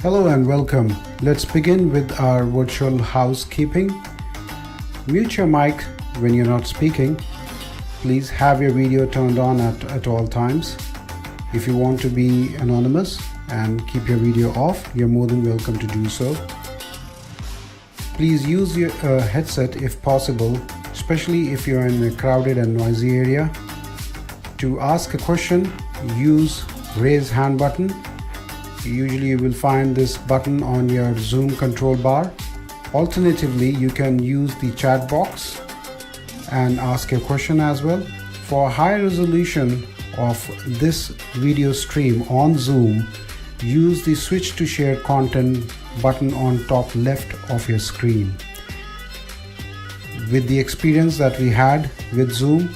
Hello and welcome. Let's begin with our virtual housekeeping. Mute your mic when you're not speaking. Please have your video turned on at all times. If you want to be anonymous and keep your video off, you're more than welcome to do so. Please use your headset if possible, especially if you're in a crowded and noisy area. To ask a question, use raise hand button. Usually you will find this button on your Zoom control bar. Alternatively, you can use the chat box and ask a question as well. For high resolution of this video stream on Zoom, use the switch to share content button on top left of your screen. With the experience that we had with Zoom,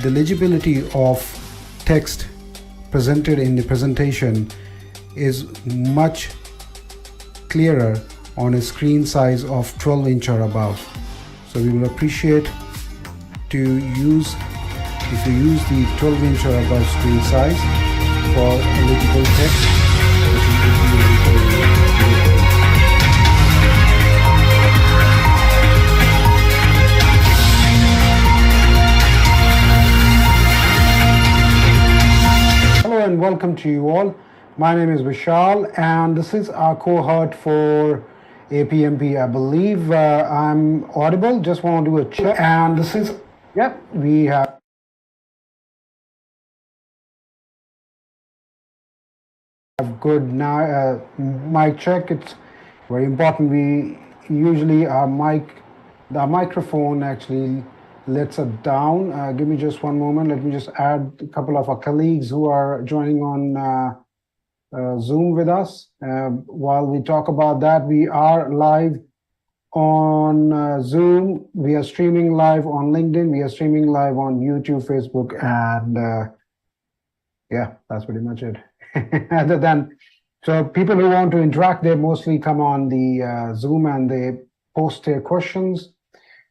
the legibility of text presented in the presentation is much clearer on a screen size of 12-inch or above. So we will appreciate if you use the 12-inch or above screen size for legible text. And welcome to you all. My name is Vishal and this is our cohort for APMP. I believe I'm audible. Just want to do a check. And this is, we have good now mic check. It's very important. We usually the microphone actually lets us down. Give me just one moment. Let me just add a couple of our colleagues who are joining on Zoom with us. While we talk about that, we are live on Zoom. We are streaming live on LinkedIn. We are streaming live on YouTube, Facebook, and that's pretty much it. Other than, so people who want to interact, they mostly come on the Zoom and they post their questions.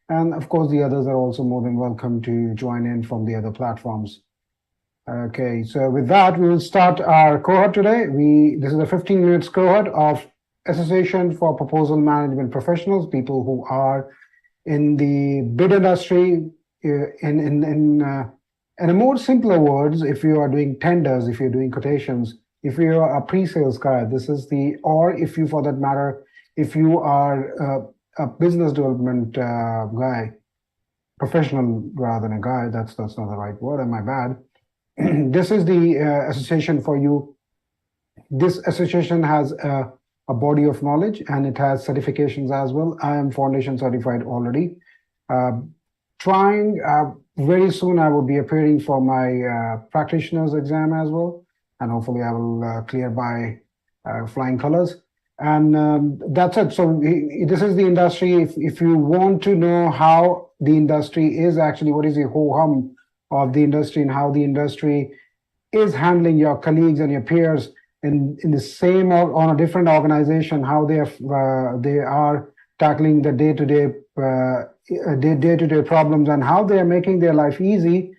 And of course, the others are also more than welcome to join in from the other platforms. Okay, so with that, we will start our cohort today. This is a 15 minutes cohort of Association for Proposal Management Professionals, people who are in the bid industry. In a more simpler words, if you are doing tenders, if you're doing quotations, if you are a pre-sales guy, this is or if you, for that matter, if you are a business development guy, professional rather than a guy, that's not the right word, and my bad. This is the association for you. This association has a body of knowledge and it has certifications as well. I am foundation certified already. Very soon I will be appearing for my practitioner's exam as well, and hopefully I will clear by flying colors. And that's it. So this is the industry. If you want to know how the industry is actually, what is the ho-hum of the industry and how the industry is handling your colleagues and your peers in the same or on a different organization, how they are tackling the day-to-day problems and how they are making their life easy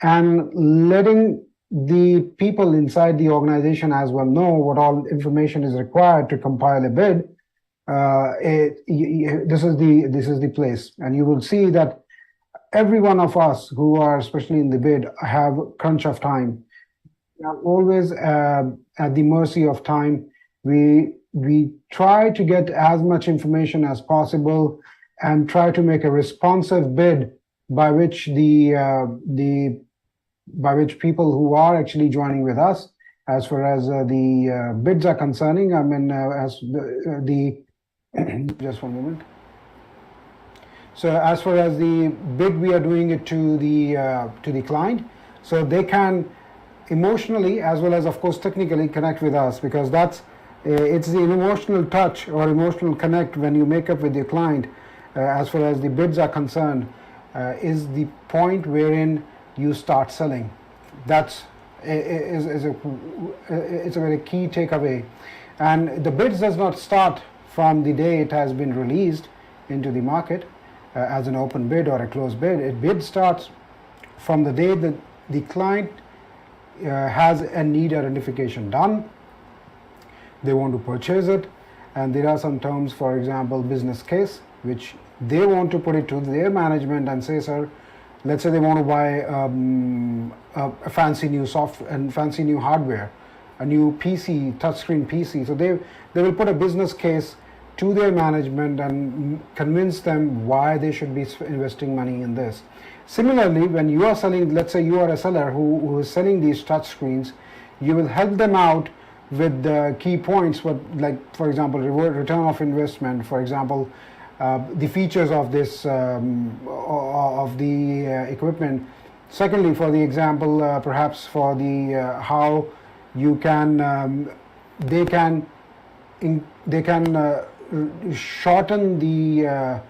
and letting the people inside the organization as well know what all information is required to compile a bid. This is the place, and you will see that every one of us who are especially in the bid have crunch of time. We are always at the mercy of time. We try to get as much information as possible and try to make a responsive bid by which people who are actually joining with us, as far as the bids are concerning, I mean, just one moment. So as far as the bid, we are doing it to the client, so they can emotionally as well as, of course, technically connect with us, because it's the emotional touch or emotional connect when you make up with your client, as far as the bids are concerned, is the point wherein you start selling. It's a very key takeaway. And the bids does not start from the day it has been released into the market as an open bid or a closed bid. A bid starts from the day that the client has a need identification done. they want to purchase it, and there are some terms, for example, business case, which they want to put it to their management and say, sir, let's say they want to buy a fancy new software and fancy new hardware, a new PC, touchscreen PC. So they will put a business case to their management and convince them why they should be investing money in this. Similarly, when you are selling, let's say you are a seller who is selling these touch screens, you will help them out with the key points, like for example, return of investment, for example, the features of this of the equipment. Secondly, for the example, perhaps for the how you can they can shorten the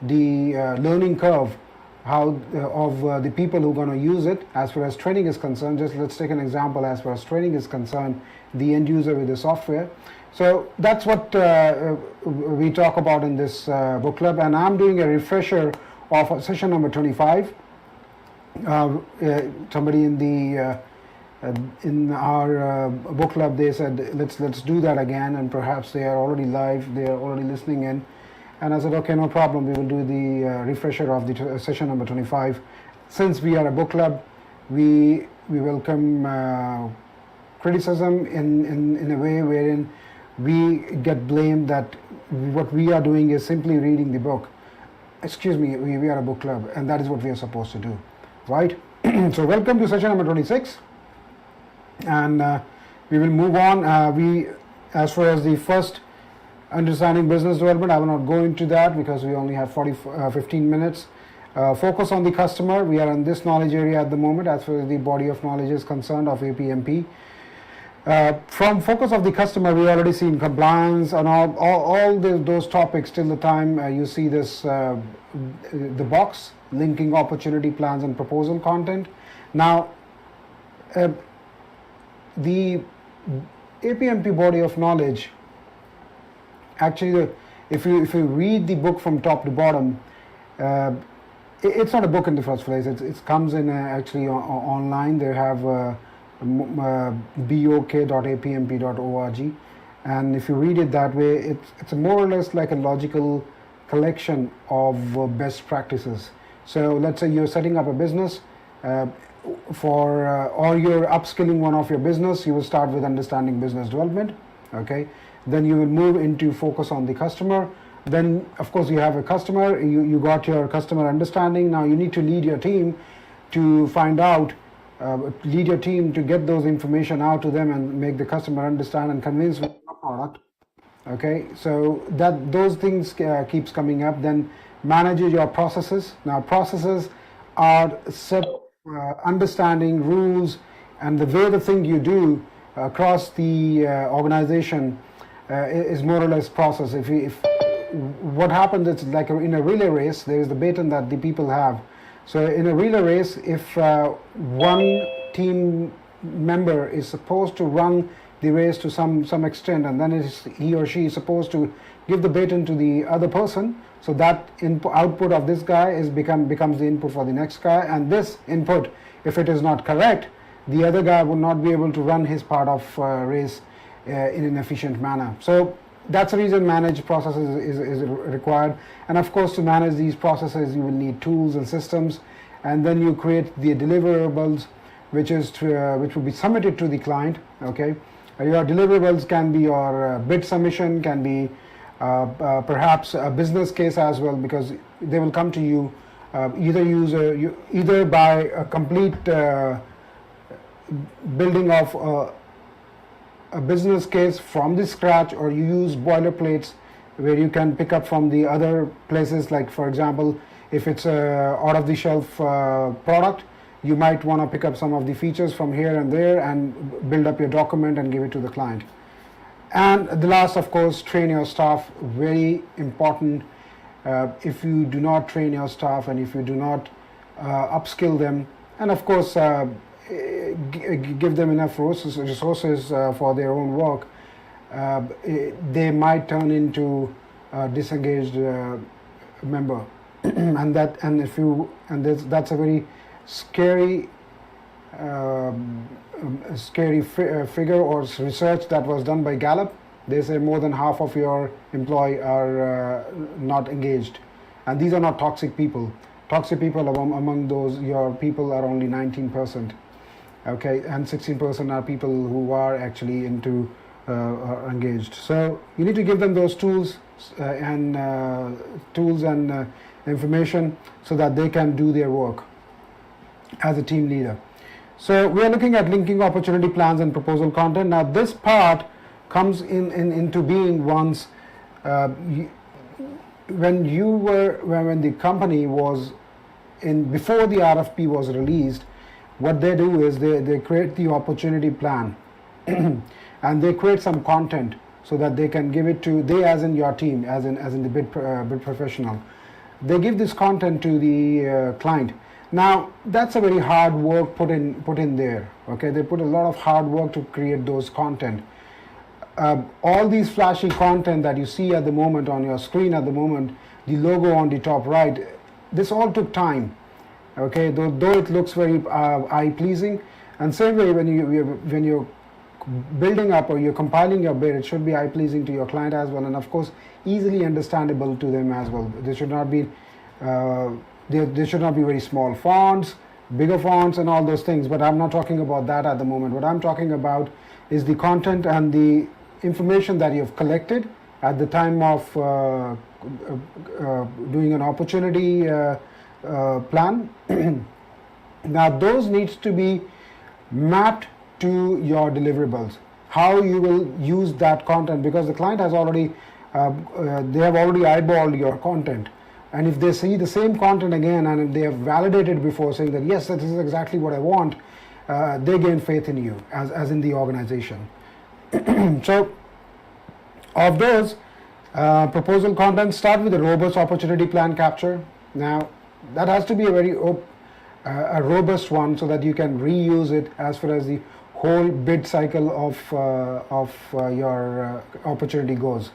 learning curve of the people who are going to use it. As far as training is concerned, just let's take an example. As far as training is concerned, the end user with the software. So that's what we talk about in this book club, and I'm doing a refresher of session number 25. Somebody in our book club, they said let's do that again, and perhaps they are already live, they are already listening in, and I said okay, no problem, we will do the refresher of the session number 25. Since we are a book club, we welcome criticism in a way wherein we get blamed that what we are doing is simply reading the book. Excuse me, we are a book club, and that is what we are supposed to do, right? So welcome to session number 26, and we will move on. As far as the first, understanding business development, I will not go into that because we only have 15 minutes. Focus on the customer. We are in this knowledge area at the moment as far as the body of knowledge is concerned of APMP. From focus of the customer, we already seen compliance and all those topics till the time you see this the box linking opportunity plans and proposal content. Now the APMP body of knowledge, actually if you read the book from top to bottom, it's not a book in the first place. It comes in actually online. They have bok.apmp.org, and if you read it that way, it's more or less like a logical collection of best practices. So let's say you're setting up a business or you're upskilling one of your business, you will start with understanding business development, okay? Then you will move into focus on the customer. Then of course you have a customer, you got your customer understanding. Now you need to lead your team to find out, lead your team to get those information out to them and make the customer understand and convince with your product. Okay, so that those things keeps coming up. Then manage your processes. Now processes are set understanding rules and the way the thing you do across the organization is more or less process. If what happens, it's like in a relay race, there is the baton that the people have. So in a relay race, if one team member is supposed to run the race to some extent, and then he or she is supposed to give the baton to the other person, so that output of this guy becomes the input for the next guy, and this input, if it is not correct, the other guy will not be able to run his part of race in an efficient manner. So that's the reason managed processes is required. And of course, to manage these processes, you will need tools and systems, and then you create the deliverables, which will be submitted to the client. Okay, your deliverables can be your bid submission, can be perhaps a business case as well, because they will come to you either by a complete building of a business case from the scratch, or you use boilerplates where you can pick up from the other places. Like for example, if it's a out-of-the-shelf product, you might want to pick up some of the features from here and there and build up your document and give it to the client. And the last, of course, train your staff. Very important. If you do not train your staff and if you do not upskill them, and of course give them enough resources for their own work, they might turn into a disengaged member. That's a very scary figure or research that was done by Gallup. They say more than half of your employee are not engaged, and these are not toxic people. Toxic people among those your people are only 19%. Okay, and 16% are people who are actually into are engaged. So you need to give them those tools and information so that they can do their work as a team leader. So we are looking at linking opportunity plans and proposal content. Now this part comes into being once when the company was before the RFP was released. What they do is they create the opportunity plan and they create some content so that they can give it to, they as in your team, as in the bid professional. They give this content to the client. Now that's a very hard work put in there. Okay, they put a lot of hard work to create those content. All these flashy content that you see at the moment on your screen at the moment, the logo on the top right, this all took time. Okay, though it looks very eye-pleasing, and same way when you're building up or you're compiling your bid, it should be eye-pleasing to your client as well, and of course easily understandable to them as well. There should not be there should not be very small fonts, bigger fonts, and all those things. But I'm not talking about that at the moment. What I'm talking about is the content and the information that you've collected at the time of doing an opportunity plan. Now those needs to be mapped to your deliverables, how you will use that content, because the client has already they have already eyeballed your content, and if they see the same content again and if they have validated before saying that yes, this is exactly what I want, they gain faith in you as in the organization. So of those proposal content, start with a robust opportunity plan capture. Now that has to be a very a robust one so that you can reuse it as far as the whole bid cycle of your opportunity goes.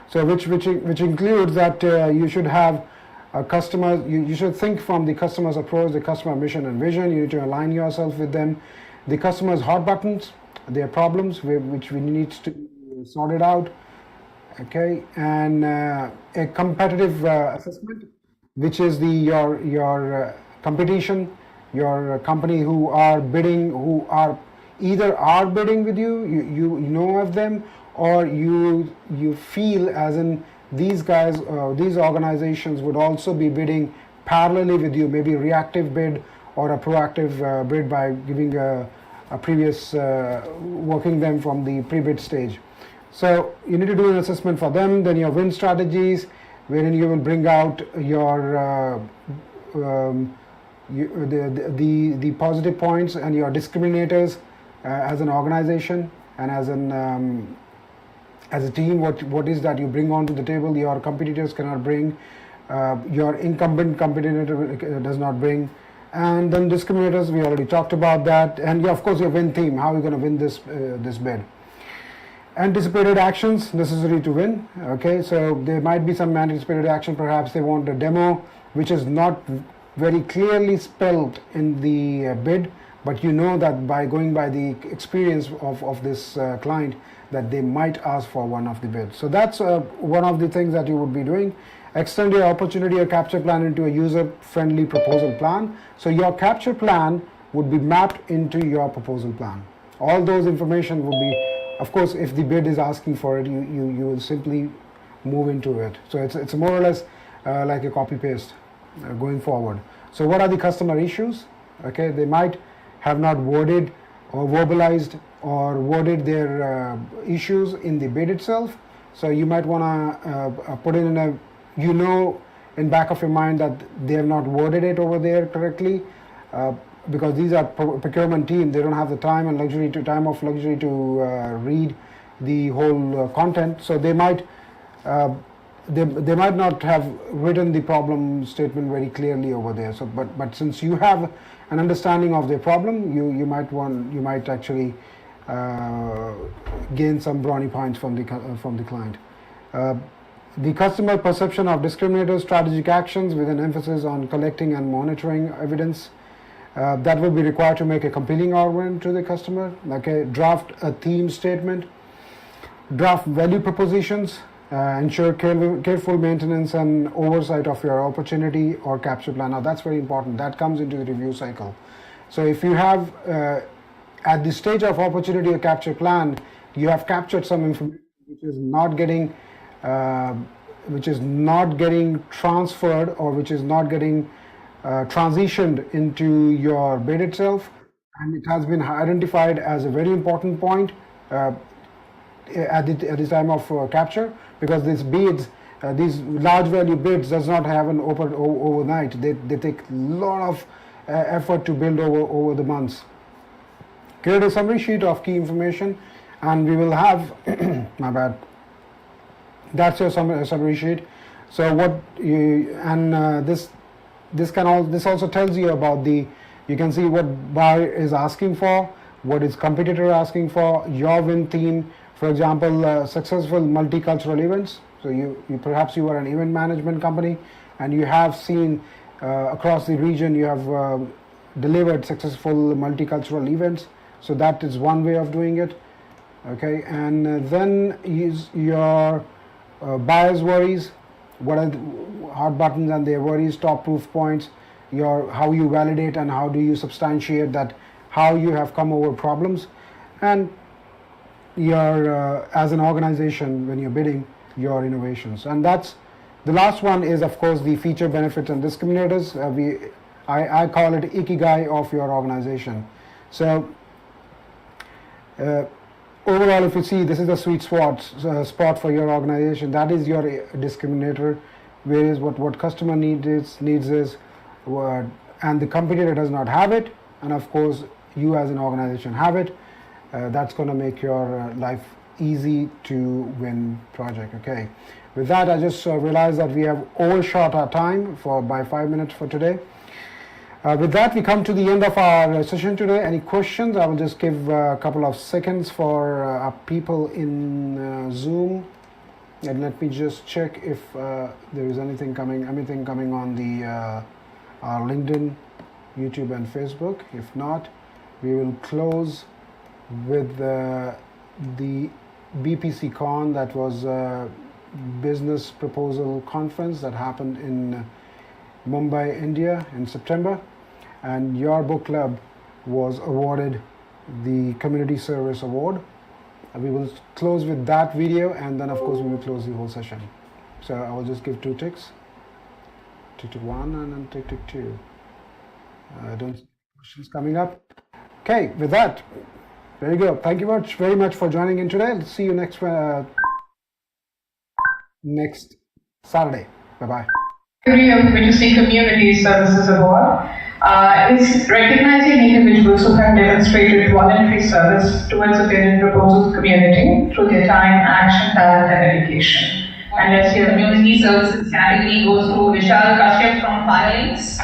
So which includes that you should have a customer, you should think from the customer's approach, the customer mission and vision. You need to align yourself with them, the customer's hot buttons, their problems which we need to sort it out. Okay, and a competitive assessment, which is your competition, your company who are bidding, who are either are bidding with you, you know of them, or you feel as in these guys, these organizations would also be bidding parallelly with you, maybe reactive bid or a proactive bid by giving a previous working them from the pre-bid stage. So you need to do an assessment for them. Then your win strategies, wherein you will bring out your the positive points and your discriminators as an organization and as a team. What is that you bring onto the table your competitors cannot bring, your incumbent competitor does not bring. And then discriminators, we already talked about that. And of course your win theme, how are you going to win this bid. Anticipated actions necessary to win. Okay, so there might be some anticipated action. Perhaps they want a demo which is not very clearly spelled in the bid, but you know that by going by the experience of this client that they might ask for one of the bids. So that's one of the things that you would be doing. Extend your opportunity or capture plan into a user-friendly proposal plan. So your capture plan would be mapped into your proposal plan. All those information would be, of course, if the bid is asking for it, you will simply move into it. So it's more or less like a copy-paste going forward. So what are the customer issues? Okay, they might have not worded or verbalized or worded their issues in the bid itself. So you might want to put it in a, in back of your mind that they have not worded it over there correctly, because these are procurement team. They don't have the time and luxury to read the whole content. So they might they might not have written the problem statement very clearly over there. So but since you have an understanding of their problem, you might actually gain some brownie points from the client. The customer perception of discriminator strategic actions with an emphasis on collecting and monitoring evidence. That will be required to make a compelling argument to the customer. Okay, draft a theme statement. draft value propositions, ensure careful maintenance and oversight of your opportunity or capture plan. Now that's very important. That comes into the review cycle. So if you have at the stage of opportunity or capture plan, you have captured some information which is not getting transferred, or which is not getting transitioned into your bid itself, and it has been identified as a very important point at the time of capture, because these bids, these large value bids, does not have an open overnight. They take a lot of effort to build over the months. Create a summary sheet of key information, and we will have my bad. That's your summary sheet. So what you, and this also tells you about the, you can see what buyer is asking for, what is competitor asking for, your win theme. For example, successful multicultural events. So you perhaps you are an event management company, and you have seen across the region, you have delivered successful multicultural events. So that is one way of doing it. Okay, and then use your buyers' worries. What are the hot buttons and their worries, top proof points, your how you validate and how do you substantiate that, how you have come over problems, and your as an organization when you're bidding, your innovations. And that's the last one is of course the feature, benefits and discriminators. I call it ikigai of your organization. So overall, if you see, this is the sweet spot for your organization. That is your discriminator, whereas what customer needs is and the competitor does not have it, and of course you as an organization have it. That's going to make your life easy to win project. Okay, with that, I just realized that we have overshot our time by 5 minutes for today. With that, we come to the end of our session today. Any questions? I will just give a couple of seconds for our people in Zoom, and let me just check if there is anything coming on the our LinkedIn, YouTube, and Facebook. If not, we will close with the BPC Con, that was a business proposal conference that happened in Mumbai, India in September, and your book club was awarded the Community Service Award. We will close with that video, and then of course we will close the whole session. So I will just give 2 ticks, tick 1 and then tick 2. Don't see questions coming up. Okay, with that, there you go. Thank you very much for joining in today. Let's see you next Saturday. Bye-bye. Witnessing Community Services Award is recognizing individuals who have demonstrated voluntary service towards the bid and proposal community through their time, action, talent, and dedication. And let's hear Community Services category goes to Vishal Kashyap from Firelinks.